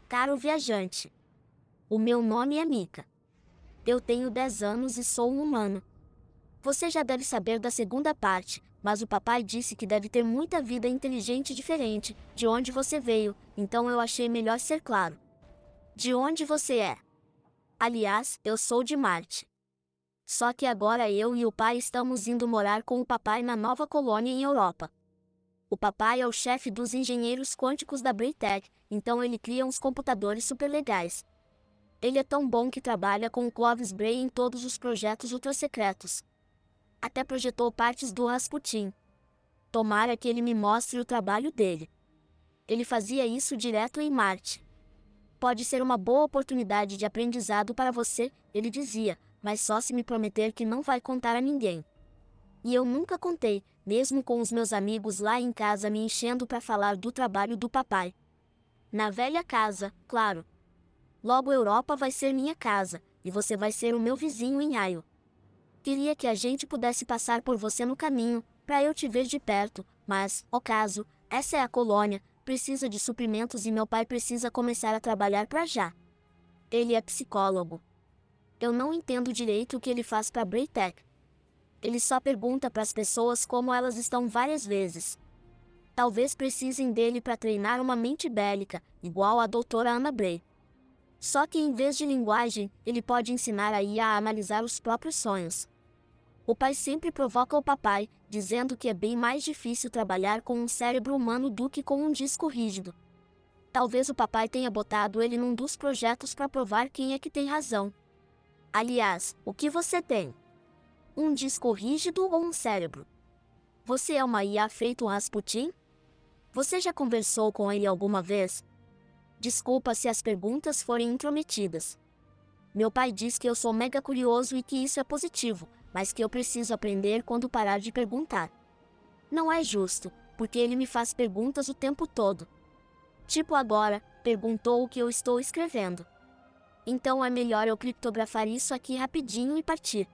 Caro viajante, o meu nome é Mika. Eu tenho 10 anos e sou um humano. Você já deve saber da segunda parte, mas o papai disse que deve ter muita vida inteligente diferente de onde você veio, então eu achei melhor ser claro. De onde você é? Aliás, eu sou de Marte. Só que agora eu e o pai estamos indo morar com o papai na nova colônia em Europa. O papai é o chefe dos engenheiros quânticos da Braytech, então ele cria uns computadores super legais. Ele é tão bom que trabalha com o Clovis Bray em todos os projetos ultrasecretos. Até projetou partes do Rasputin. Tomara que ele me mostre o trabalho dele. Ele fazia isso direto em Marte. Pode ser uma boa oportunidade de aprendizado para você, ele dizia, mas só se me prometer que não vai contar a ninguém. E eu nunca contei, mesmo com os meus amigos lá em casa me enchendo para falar do trabalho do papai. Na velha casa, claro. Logo Europa vai ser minha casa, e você vai ser o meu vizinho em Aio. Queria que a gente pudesse passar por você no caminho, para eu te ver de perto, mas, ao caso, essa é a colônia, precisa de suprimentos e meu pai precisa começar a trabalhar para já. Ele é psicólogo. Eu não entendo direito o que ele faz para a Braytech. Ele só pergunta para as pessoas como elas estão várias vezes. Talvez precisem dele para treinar uma mente bélica, igual a doutora Anna Bray. Só que em vez de linguagem, ele pode ensinar a IA a analisar os próprios sonhos. O pai sempre provoca o papai, dizendo que é bem mais difícil trabalhar com um cérebro humano do que com um disco rígido. Talvez o papai tenha botado ele num dos projetos para provar quem é que tem razão. Aliás, o que você tem? Um disco rígido ou um cérebro? Você é uma IA feito um Rasputin? Você já conversou com ele alguma vez? Desculpa se as perguntas forem intrometidas. Meu pai diz que eu sou mega curioso e que isso é positivo, mas que eu preciso aprender quando parar de perguntar. Não é justo, porque ele me faz perguntas o tempo todo. Tipo agora, perguntou o que eu estou escrevendo. Então é melhor eu criptografar isso aqui rapidinho e partir.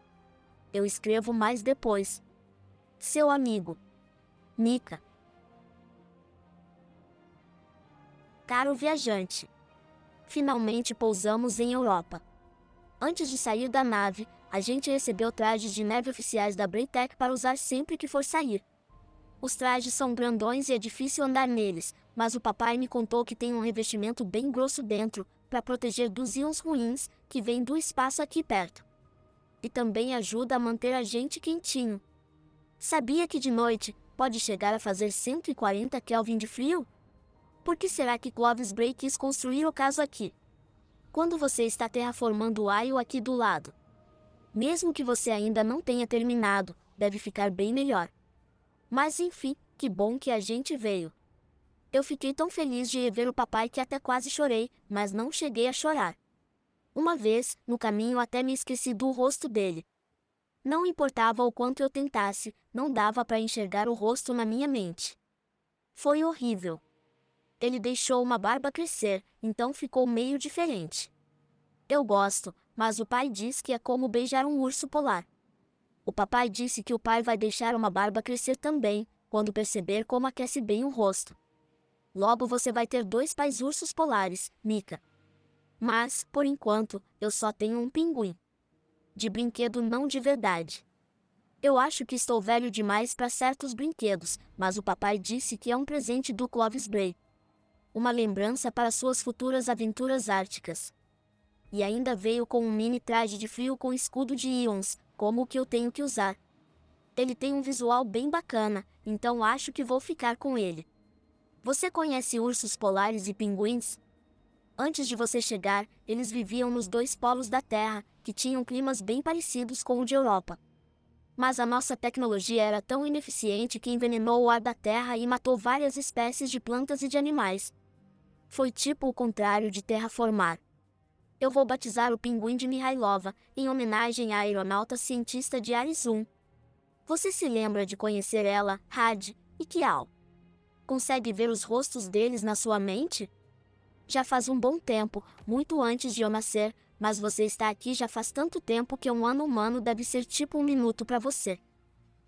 Eu escrevo mais depois. Seu amigo, Mika. Caro viajante. Finalmente pousamos em Europa. Antes de sair da nave, a gente recebeu trajes de neve oficiais da Braytech para usar sempre que for sair. Os trajes são grandões e é difícil andar neles, mas o papai me contou que tem um revestimento bem grosso dentro, para proteger dos íons ruins, que vêm do espaço aqui perto. E também ajuda a manter a gente quentinho. Sabia que de noite, pode chegar a fazer 140 Kelvin de frio? Por que será que Clovis Bray quis construir o caso aqui? Quando você está terraformando o Aio aqui do lado. Mesmo que você ainda não tenha terminado, deve ficar bem melhor. Mas enfim, que bom que a gente veio. Eu fiquei tão feliz de rever o papai que até quase chorei, mas não cheguei a chorar. Uma vez, no caminho até me esqueci do rosto dele. Não importava o quanto eu tentasse, não dava para enxergar o rosto na minha mente. Foi horrível. Ele deixou uma barba crescer, então ficou meio diferente. Eu gosto, mas o pai diz que é como beijar um urso polar. O papai disse que o pai vai deixar uma barba crescer também, quando perceber como aquece bem o rosto. Logo você vai ter 2 pais ursos polares, Mika. Mas, por enquanto, eu só tenho um pinguim. De brinquedo, não de verdade. Eu acho que estou velho demais para certos brinquedos, mas o papai disse que é um presente do Clovis Bray. Uma lembrança para suas futuras aventuras árticas. E ainda veio com um mini traje de frio com escudo de íons, como o que eu tenho que usar. Ele tem um visual bem bacana, então acho que vou ficar com ele. Você conhece ursos polares e pinguins? Antes de você chegar, eles viviam nos 2 polos da Terra, que tinham climas bem parecidos com o de Europa. Mas a nossa tecnologia era tão ineficiente que envenenou o ar da Terra e matou várias espécies de plantas e de animais. Foi tipo o contrário de terraformar. Eu vou batizar o pinguim de Mihailova, em homenagem à aeronauta cientista de Ares 1. Você se lembra de conhecer ela, Had e Kial? Consegue ver os rostos deles na sua mente? Já faz um bom tempo, muito antes de eu nascer, mas você está aqui já faz tanto tempo que um ano humano deve ser tipo um minuto para você.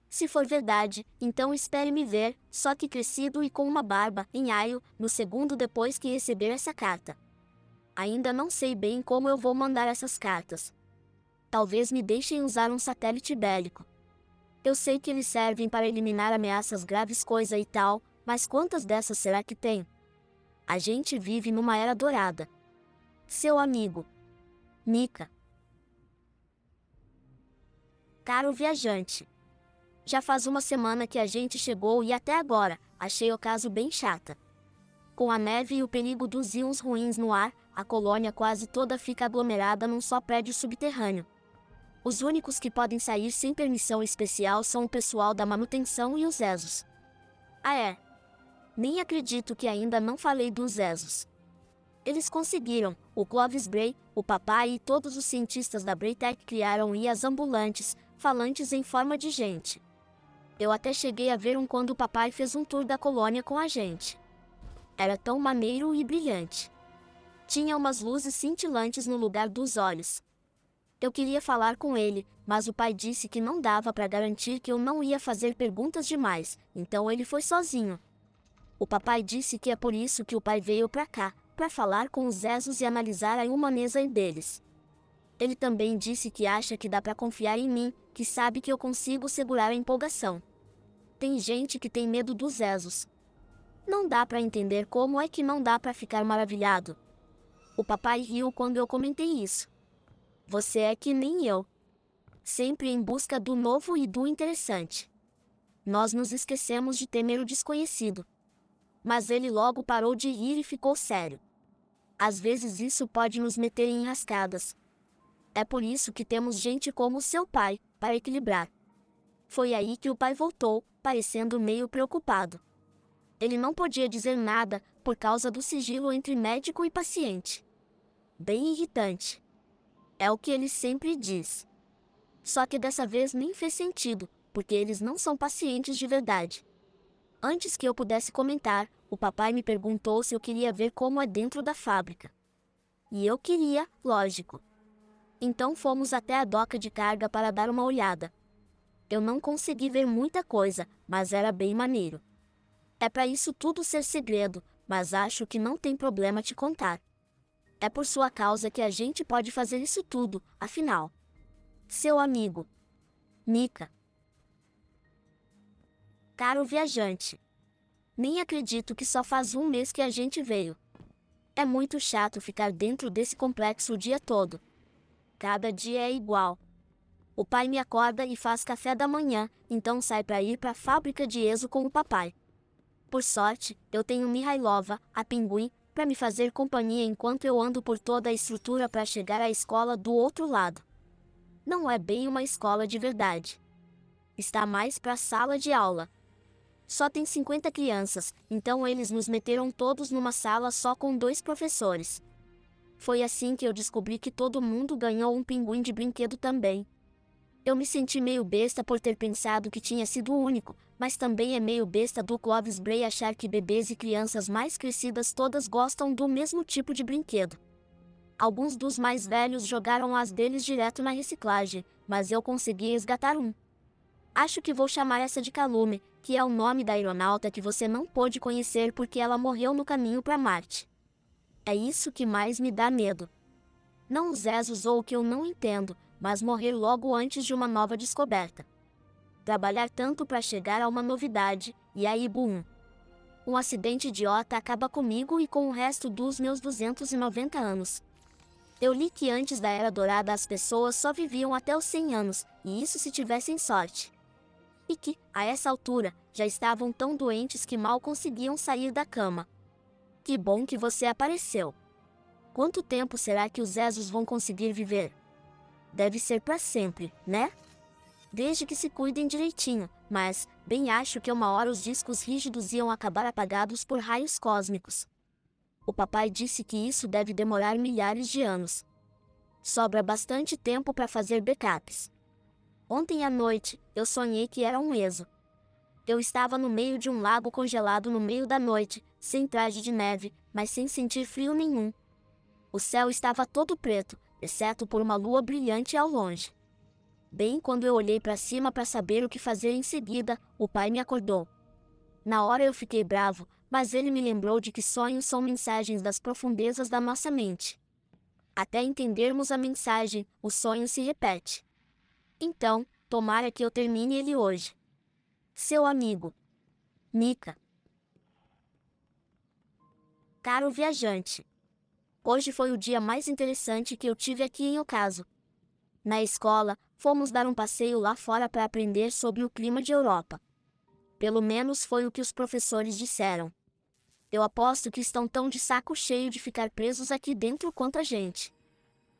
Se for verdade, então espere me ver, só que crescido e com uma barba, em Aio, no segundo depois que receber essa carta. Ainda não sei bem como eu vou mandar essas cartas. Talvez me deixem usar um satélite bélico. Eu sei que eles servem para eliminar ameaças graves coisa e tal, mas quantas dessas será que tem? A gente vive numa era dourada. Seu amigo. Mika. Caro viajante. Já faz uma semana que a gente chegou e até agora, achei o caso bem chata. Com a neve e o perigo dos íons ruins no ar, a colônia quase toda fica aglomerada num só prédio subterrâneo. Os únicos que podem sair sem permissão especial são o pessoal da manutenção e os Ezos. Ah é? Nem acredito que ainda não falei dos Ezos. Eles conseguiram, o Clovis Bray, o papai e todos os cientistas da Braytech criaram IAs ambulantes, falantes em forma de gente. Eu até cheguei a ver um quando o papai fez um tour da colônia com a gente. Era tão maneiro e brilhante. Tinha umas luzes cintilantes no lugar dos olhos. Eu queria falar com ele, mas o pai disse que não dava para garantir que eu não ia fazer perguntas demais, então ele foi sozinho. O papai disse que é por isso que o pai veio para cá, para falar com os Ezos e analisar a humaneza deles. Ele também disse que acha que dá para confiar em mim, que sabe que eu consigo segurar a empolgação. Tem gente que tem medo dos Ezos. Não dá para entender como é que não dá para ficar maravilhado. O papai riu quando eu comentei isso. Você é que nem eu. Sempre em busca do novo e do interessante. Nós nos esquecemos de temer o desconhecido. Mas ele logo parou de rir e ficou sério. Às vezes isso pode nos meter em enrascadas. É por isso que temos gente como seu pai, para equilibrar. Foi aí que o pai voltou, parecendo meio preocupado. Ele não podia dizer nada, por causa do sigilo entre médico e paciente. Bem irritante. É o que ele sempre diz. Só que dessa vez nem fez sentido, porque eles não são pacientes de verdade. Antes que eu pudesse comentar, o papai me perguntou se eu queria ver como é dentro da fábrica. E eu queria, lógico. Então fomos até a doca de carga para dar uma olhada. Eu não consegui ver muita coisa, mas era bem maneiro. É para isso tudo ser segredo, mas acho que não tem problema te contar. É por sua causa que a gente pode fazer isso tudo, afinal. Seu amigo. Mika. Caro viajante. Nem acredito que só faz um mês que a gente veio. É muito chato ficar dentro desse complexo o dia todo. Cada dia é igual. O pai me acorda e faz café da manhã, então sai para ir para a fábrica de Ezo com o papai. Por sorte, eu tenho Mihailova, a pinguim, para me fazer companhia enquanto eu ando por toda a estrutura para chegar à escola do outro lado. Não é bem uma escola de verdade. Está mais para a sala de aula. Só tem 50 crianças, então eles nos meteram todos numa sala só com 2 professores. Foi assim que eu descobri que todo mundo ganhou um pinguim de brinquedo também. Eu me senti meio besta por ter pensado que tinha sido o único, mas também é meio besta do Clovis Bray achar que bebês e crianças mais crescidas todas gostam do mesmo tipo de brinquedo. Alguns dos mais velhos jogaram as deles direto na reciclagem, mas eu consegui resgatar um. Acho que vou chamar essa de Calume, que é o nome da aeronauta que você não pôde conhecer porque ela morreu no caminho para Marte. É isso que mais me dá medo. Não os Ezos ou o que eu não entendo, mas morrer logo antes de uma nova descoberta. Trabalhar tanto para chegar a uma novidade, e aí bum! Um acidente idiota acaba comigo e com o resto dos meus 290 anos. Eu li que antes da Era Dourada as pessoas só viviam até os 100 anos, e isso se tivessem sorte. E que, a essa altura, já estavam tão doentes que mal conseguiam sair da cama. Que bom que você apareceu. Quanto tempo será que os Ezos vão conseguir viver? Deve ser para sempre, né? Desde que se cuidem direitinho, mas, bem acho que uma hora os discos rígidos iam acabar apagados por raios cósmicos. O papai disse que isso deve demorar milhares de anos. Sobra bastante tempo para fazer backups. Ontem à noite, eu sonhei que era um Ezo. Eu estava no meio de um lago congelado no meio da noite, sem traje de neve, mas sem sentir frio nenhum. O céu estava todo preto, exceto por uma lua brilhante ao longe. Bem quando eu olhei para cima para saber o que fazer em seguida, o pai me acordou. Na hora eu fiquei bravo, mas ele me lembrou de que sonhos são mensagens das profundezas da nossa mente. Até entendermos a mensagem, o sonho se repete. Então, tomara que eu termine ele hoje. Seu amigo. Mika. Caro viajante. Hoje foi o dia mais interessante que eu tive aqui em Ocaso. Na escola, fomos dar um passeio lá fora para aprender sobre o clima de Europa. Pelo menos foi o que os professores disseram. Eu aposto que estão tão de saco cheio de ficar presos aqui dentro quanto a gente.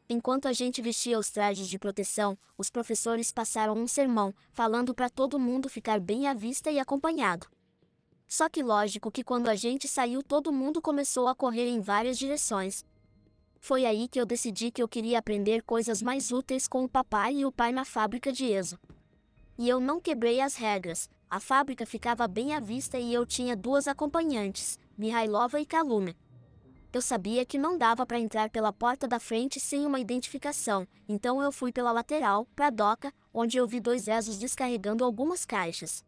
Enquanto a gente vestia os trajes de proteção, os professores passaram um sermão, falando para todo mundo ficar bem à vista e acompanhado. Só que lógico que quando a gente saiu todo mundo começou a correr em várias direções. Foi aí que eu decidi que eu queria aprender coisas mais úteis com o papai e o pai na fábrica de Ezo. E eu não quebrei as regras, a fábrica ficava bem à vista e eu tinha duas acompanhantes, Mihailova e Kalume. Eu sabia que não dava para entrar pela porta da frente sem uma identificação, então eu fui pela lateral, para a doca, onde eu vi dois Ezos descarregando algumas caixas.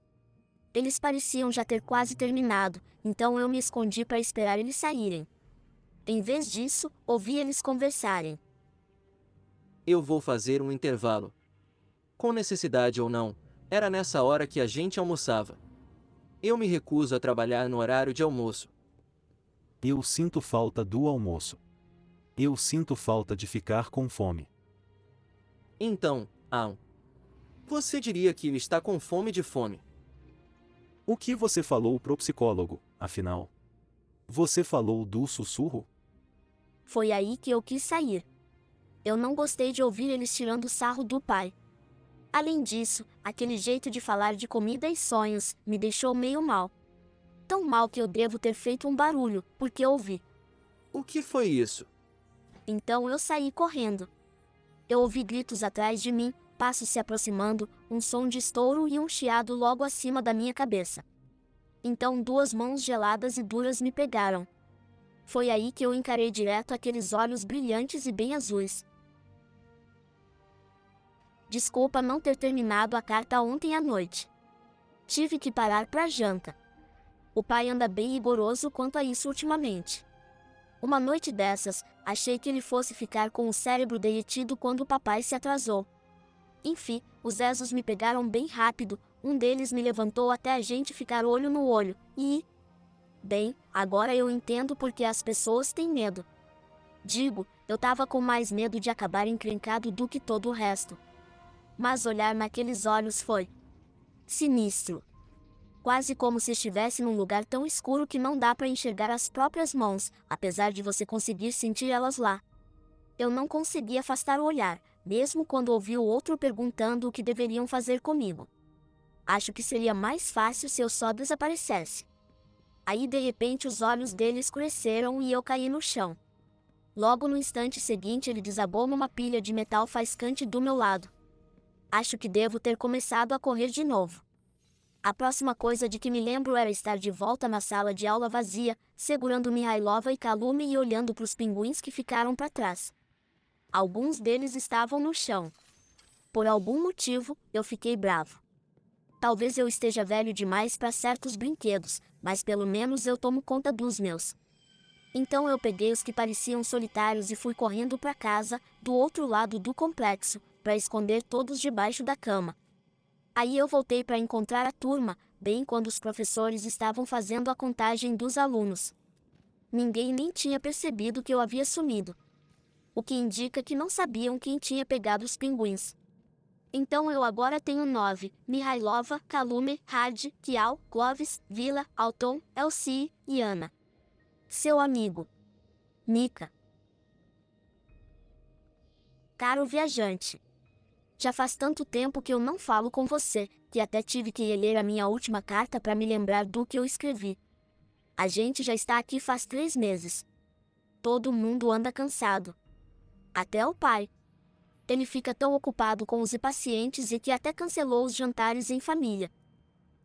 Eles pareciam já ter quase terminado, então eu me escondi para esperar eles saírem. Em vez disso, ouvi eles conversarem. Eu vou fazer um intervalo. Com necessidade ou não, era nessa hora que a gente almoçava. Eu me recuso a trabalhar no horário de almoço. Eu sinto falta do almoço. Eu sinto falta de ficar com fome. Então, você diria que está com fome de fome. O que você falou pro psicólogo, afinal? Você falou do sussurro? Foi aí que eu quis sair. Eu não gostei de ouvir eles tirando sarro do pai. Além disso, aquele jeito de falar de comida e sonhos me deixou meio mal. Tão mal que eu devo ter feito um barulho, porque ouvi. O que foi isso? Então eu saí correndo. Eu ouvi gritos atrás de mim, passos se aproximando, um som de estouro e um chiado logo acima da minha cabeça. Então duas mãos geladas e duras me pegaram. Foi aí que eu encarei direto aqueles olhos brilhantes e bem azuis. Desculpa não ter terminado a carta ontem à noite. Tive que parar pra janta. O pai anda bem rigoroso quanto a isso ultimamente. Uma noite dessas, achei que ele fosse ficar com o cérebro derretido quando o papai se atrasou. Enfim, os Ezos me pegaram bem rápido, um deles me levantou até a gente ficar olho no olho, e... Bem, agora eu entendo porque as pessoas têm medo. Digo, eu tava com mais medo de acabar encrencado do que todo o resto. Mas olhar naqueles olhos foi... sinistro. Quase como se estivesse num lugar tão escuro que não dá para enxergar as próprias mãos, apesar de você conseguir sentir elas lá. Eu não conseguia afastar o olhar, mesmo quando ouvi o outro perguntando o que deveriam fazer comigo. Acho que seria mais fácil se eu só desaparecesse. Aí de repente os olhos dele escureceram e eu caí no chão. Logo no instante seguinte ele desabou numa pilha de metal faiscante do meu lado. Acho que devo ter começado a correr de novo. A próxima coisa de que me lembro era estar de volta na sala de aula vazia, segurando Mihailova e Kalume e olhando para os pinguins que ficaram para trás. Alguns deles estavam no chão. Por algum motivo, eu fiquei bravo. Talvez eu esteja velho demais para certos brinquedos, mas pelo menos eu tomo conta dos meus. Então eu peguei os que pareciam solitários e fui correndo para casa, do outro lado do complexo, para esconder todos debaixo da cama. Aí eu voltei para encontrar a turma, bem quando os professores estavam fazendo a contagem dos alunos. Ninguém nem tinha percebido que eu havia sumido. O que indica que não sabiam quem tinha pegado os pinguins. Então eu agora tenho 9, Mihailova, Kalume, Hard, Kial, Clovis, Vila, Alton, Elsie e Ana. Seu amigo. Mika. Caro viajante. Já faz tanto tempo que eu não falo com você, que até tive que reler a minha última carta para me lembrar do que eu escrevi. A gente já está aqui faz 3 meses. Todo mundo anda cansado. Até o pai. Ele fica tão ocupado com os pacientes e que até cancelou os jantares em família.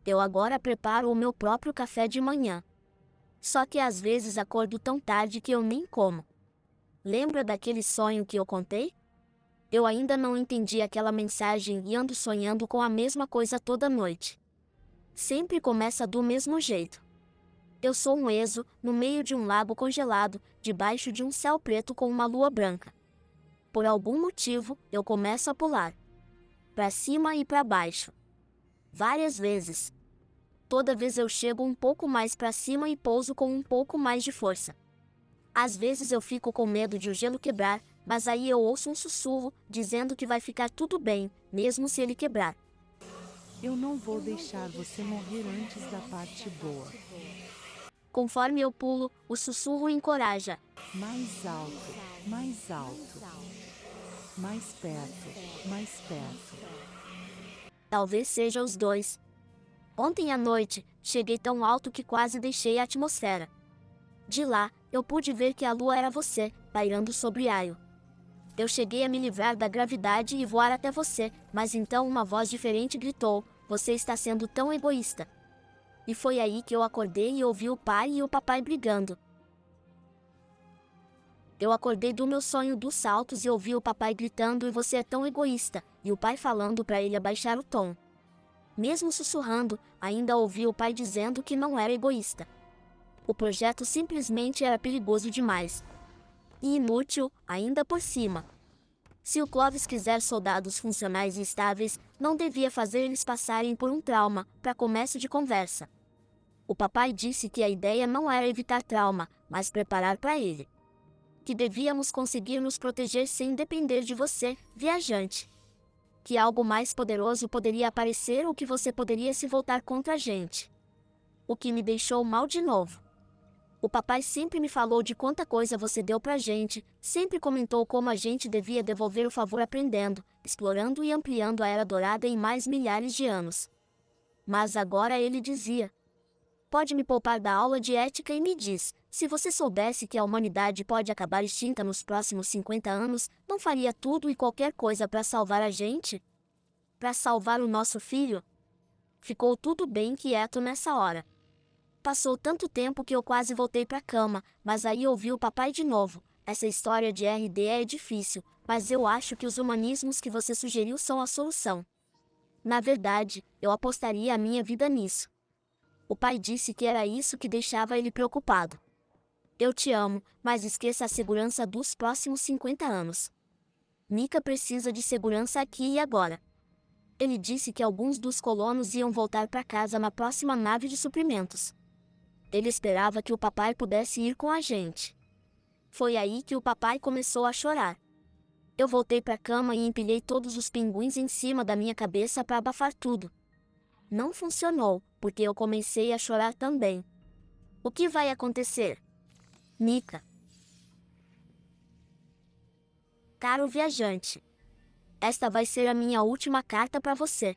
Eu agora preparo o meu próprio café de manhã. Só que às vezes acordo tão tarde que eu nem como. Lembra daquele sonho que eu contei? Eu ainda não entendi aquela mensagem e ando sonhando com a mesma coisa toda noite. Sempre começa do mesmo jeito. Eu sou um Ezo, no meio de um lago congelado, debaixo de um céu preto com uma lua branca. Por algum motivo, eu começo a pular. Para cima e para baixo. Várias vezes. Toda vez eu chego um pouco mais para cima e pouso com um pouco mais de força. Às vezes eu fico com medo de o gelo quebrar, mas aí eu ouço um sussurro, dizendo que vai ficar tudo bem, mesmo se ele quebrar. Eu não vou deixar você morrer antes da parte boa. Conforme eu pulo, o sussurro encoraja. Mais alto, mais alto. Mais perto, mais perto. Talvez seja os dois. Ontem à noite, cheguei tão alto que quase deixei a atmosfera. De lá, eu pude ver que a lua era você, pairando sobre Aio. Eu cheguei a me livrar da gravidade e voar até você, mas então uma voz diferente gritou: você está sendo tão egoísta. E foi aí que eu acordei e ouvi o pai e o papai brigando. Eu acordei do meu sonho dos saltos e ouvi o papai gritando: e você é tão egoísta, e o pai falando para ele abaixar o tom. Mesmo sussurrando, ainda ouvi o pai dizendo que não era egoísta. O projeto simplesmente era perigoso demais. E inútil, ainda por cima. Se o Clovis quiser soldados funcionais e estáveis, não devia fazer eles passarem por um trauma, para começo de conversa. O papai disse que a ideia não era evitar trauma, mas preparar para ele. Que devíamos conseguir nos proteger sem depender de você, viajante. Que algo mais poderoso poderia aparecer ou que você poderia se voltar contra a gente. O que me deixou mal de novo. O papai sempre me falou de quanta coisa você deu pra gente, sempre comentou como a gente devia devolver o favor aprendendo, explorando e ampliando a Era Dourada em mais milhares de anos. Mas agora ele dizia: pode me poupar da aula de ética e me diz, se você soubesse que a humanidade pode acabar extinta nos próximos 50 anos, não faria tudo e qualquer coisa para salvar a gente? Para salvar o nosso filho? Ficou tudo bem quieto nessa hora. Passou tanto tempo que eu quase voltei para a cama, mas aí ouvi o papai de novo. Essa história de RD é difícil, mas eu acho que os humanismos que você sugeriu são a solução. Na verdade, eu apostaria a minha vida nisso. O pai disse que era isso que deixava ele preocupado. Eu te amo, mas esqueça a segurança dos próximos 50 anos. Mika precisa de segurança aqui e agora. Ele disse que alguns dos colonos iam voltar para casa na próxima nave de suprimentos. Ele esperava que o papai pudesse ir com a gente. Foi aí que o papai começou a chorar. Eu voltei para a cama e empilhei todos os pinguins em cima da minha cabeça para abafar tudo. Não funcionou, porque eu comecei a chorar também. O que vai acontecer? Mika. Caro viajante. Esta vai ser a minha última carta para você.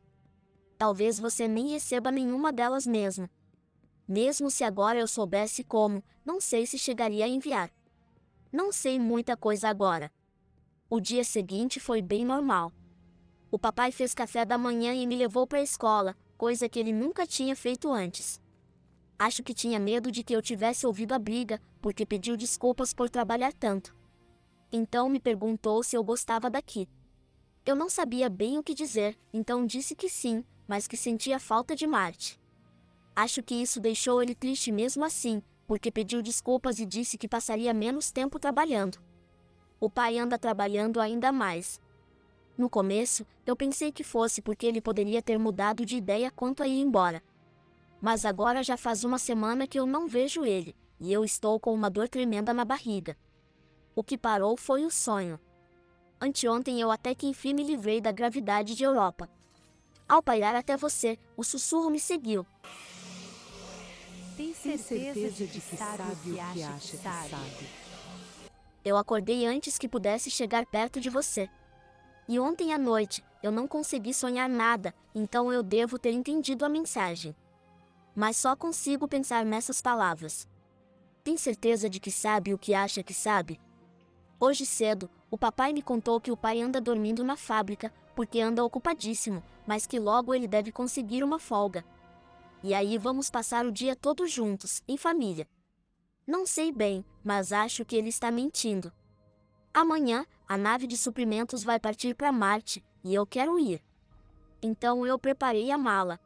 Talvez você nem receba nenhuma delas mesmo. Mesmo se agora eu soubesse como, não sei se chegaria a enviar. Não sei muita coisa agora. O dia seguinte foi bem normal. O papai fez café da manhã e me levou para a escola, coisa que ele nunca tinha feito antes. Acho que tinha medo de que eu tivesse ouvido a briga, porque pediu desculpas por trabalhar tanto. Então me perguntou se eu gostava daqui. Eu não sabia bem o que dizer, então disse que sim, mas que sentia falta de Marte. Acho que isso deixou ele triste mesmo assim, porque pediu desculpas e disse que passaria menos tempo trabalhando. O pai anda trabalhando ainda mais. No começo, eu pensei que fosse porque ele poderia ter mudado de ideia quanto a ir embora. Mas agora já faz uma semana que eu não vejo ele, e eu estou com uma dor tremenda na barriga. O que parou foi o sonho. Anteontem eu até que enfim me livrei da gravidade de Europa. Ao pairar até você, o sussurro me seguiu. Tem certeza de que sabe o que acha que sabe. Eu acordei antes que pudesse chegar perto de você. E ontem à noite, eu não consegui sonhar nada, então eu devo ter entendido a mensagem. Mas só consigo pensar nessas palavras. Tem certeza de que sabe o que acha que sabe? Hoje cedo, o papai me contou que o pai anda dormindo na fábrica, porque anda ocupadíssimo, mas que logo ele deve conseguir uma folga. E aí vamos passar o dia todos juntos, em família. Não sei bem, mas acho que ele está mentindo. Amanhã, a nave de suprimentos vai partir para Marte, e eu quero ir. Então eu preparei a mala.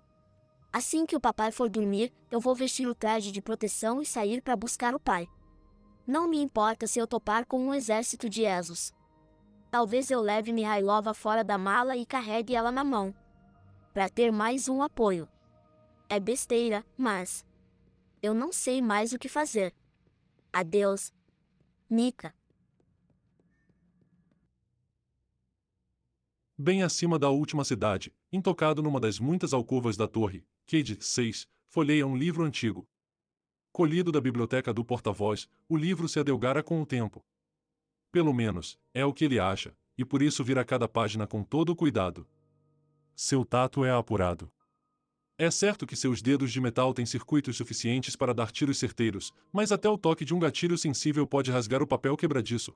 Assim que o papai for dormir, eu vou vestir o traje de proteção e sair para buscar o pai. Não me importa se eu topar com um exército de Esos. Talvez eu leve Mihailova fora da mala e carregue ela na mão, para ter mais um apoio. É besteira, mas eu não sei mais o que fazer. Adeus, Mika. Bem acima da última cidade, intocado numa das muitas alcovas da torre, Cade 6 folheia um livro antigo. Colhido da biblioteca do porta-voz, o livro se adelgara com o tempo. Pelo menos, é o que ele acha, e por isso vira cada página com todo o cuidado. Seu tato é apurado. É certo que seus dedos de metal têm circuitos suficientes para dar tiros certeiros, mas até o toque de um gatilho sensível pode rasgar o papel quebradiço.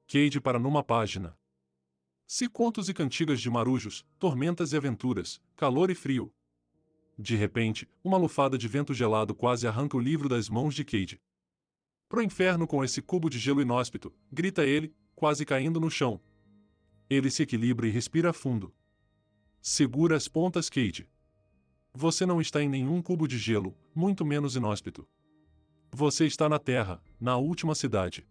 Cade para numa página. Se contos e cantigas de marujos, tormentas e aventuras, calor e frio. De repente, uma lufada de vento gelado quase arranca o livro das mãos de Cade. Pro inferno com esse cubo de gelo inóspito, grita ele, quase caindo no chão. Ele se equilibra e respira fundo. Segura as pontas, Cade. Você não está em nenhum cubo de gelo, muito menos inóspito. Você está na Terra, na última cidade.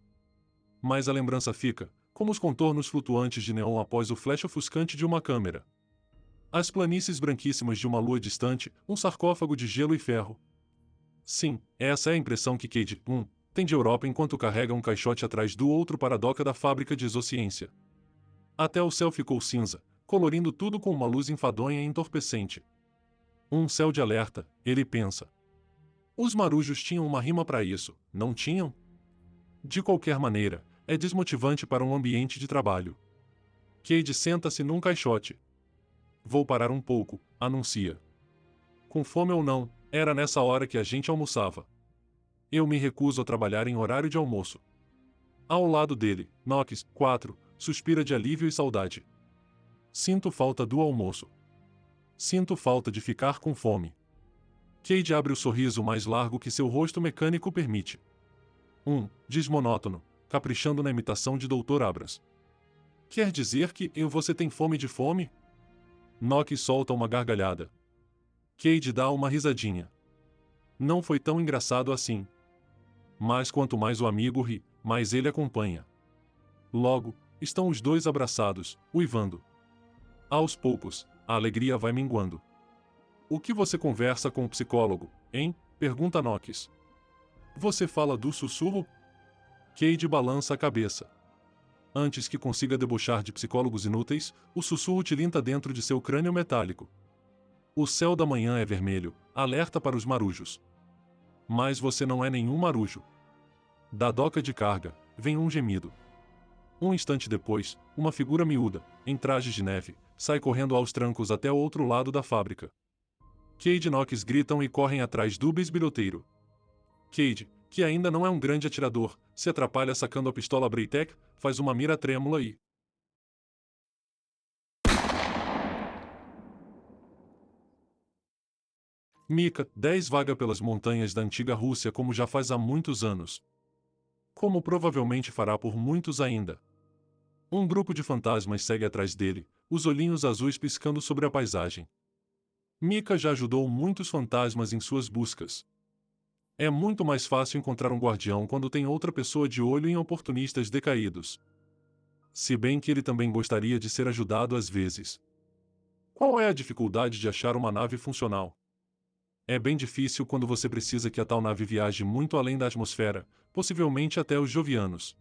Mas a lembrança fica, como os contornos flutuantes de neon após o flash ofuscante de uma câmera. As planícies branquíssimas de uma lua distante, um sarcófago de gelo e ferro. Sim, essa é a impressão que Cade tem de Europa enquanto carrega um caixote atrás do outro para a doca da fábrica de exociência. Até o céu ficou cinza, colorindo tudo com uma luz enfadonha e entorpecente. Um céu de alerta, ele pensa. Os marujos tinham uma rima para isso, não tinham? De qualquer maneira, é desmotivante para um ambiente de trabalho. Cade senta-se num caixote. Vou parar um pouco, anuncia. Com fome ou não, era nessa hora que a gente almoçava. Eu me recuso a trabalhar em horário de almoço. Ao lado dele, Knox, 4, suspira de alívio e saudade. Sinto falta do almoço. Sinto falta de ficar com fome. Cade abre o sorriso mais largo que seu rosto mecânico permite. Diz monótono, caprichando na imitação de Dr. Abrams. Quer dizer que você tem fome de fome? Knox solta uma gargalhada. Cade dá uma risadinha. Não foi tão engraçado assim. Mas quanto mais o amigo ri, mais ele acompanha. Logo, estão os dois abraçados, uivando. Aos poucos, a alegria vai minguando. O que você conversa com o psicólogo, hein? Pergunta Knox. Você fala do sussurro? Cade balança a cabeça. Antes que consiga debochar de psicólogos inúteis, o sussurro tilinta dentro de seu crânio metálico. O céu da manhã é vermelho, alerta para os marujos. Mas você não é nenhum marujo. Da doca de carga, vem um gemido. Um instante depois, uma figura miúda, em trajes de neve, sai correndo aos trancos até o outro lado da fábrica. Cade e Knox gritam e correm atrás do bisbilhoteiro. Cade, que ainda não é um grande atirador, se atrapalha sacando a pistola Braytech, faz uma mira trêmula e... Mika, 10 vaga pelas montanhas da antiga Rússia como já faz há muitos anos. Como provavelmente fará por muitos ainda. Um grupo de fantasmas segue atrás dele, os olhinhos azuis piscando sobre a paisagem. Mika já ajudou muitos fantasmas em suas buscas. É muito mais fácil encontrar um guardião quando tem outra pessoa de olho em oportunistas decaídos. Se bem que ele também gostaria de ser ajudado às vezes. Qual é a dificuldade de achar uma nave funcional? É bem difícil quando você precisa que a tal nave viaje muito além da atmosfera, possivelmente até os jovianos.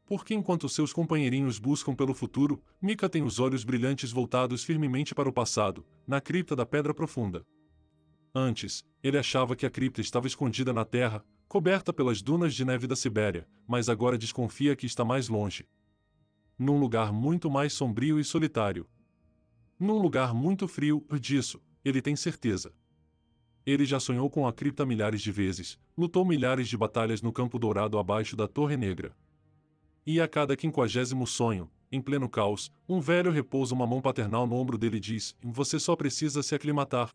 Porque enquanto seus companheirinhos buscam pelo futuro, Mika tem os olhos brilhantes voltados firmemente para o passado, na cripta da Pedra Profunda. Antes, ele achava que a cripta estava escondida na terra, coberta pelas dunas de neve da Sibéria, mas agora desconfia que está mais longe. Num lugar muito mais sombrio e solitário. Num lugar muito frio, disso, ele tem certeza. Ele já sonhou com a cripta milhares de vezes, lutou milhares de batalhas no Campo Dourado abaixo da Torre Negra. E a cada 50º sonho, em pleno caos, um velho repousa uma mão paternal no ombro dele e diz: você só precisa se aclimatar.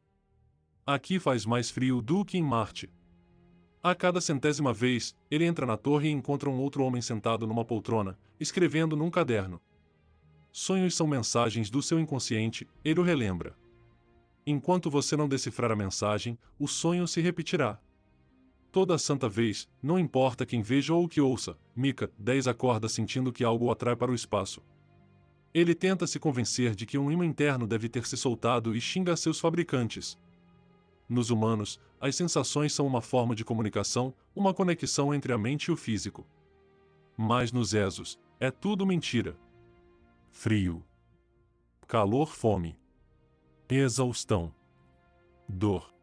Aqui faz mais frio do que em Marte. A cada 100ª vez, ele entra na torre e encontra um outro homem sentado numa poltrona, escrevendo num caderno. Sonhos são mensagens do seu inconsciente, ele o relembra. Enquanto você não decifrar a mensagem, o sonho se repetirá. Toda santa vez, não importa quem veja ou o que ouça, Mika 10 acorda sentindo que algo o atrai para o espaço. Ele tenta se convencer de que um ímã interno deve ter se soltado e xinga seus fabricantes. Nos humanos, as sensações são uma forma de comunicação, uma conexão entre a mente e o físico. Mas nos Ezos, é tudo mentira. Frio, calor, fome, exaustão, dor.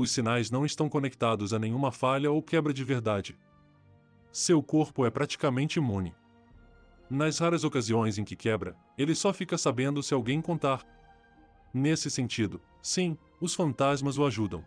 Os sinais não estão conectados a nenhuma falha ou quebra de verdade. Seu corpo é praticamente imune. Nas raras ocasiões em que quebra, ele só fica sabendo se alguém contar. Nesse sentido, sim, os fantasmas o ajudam.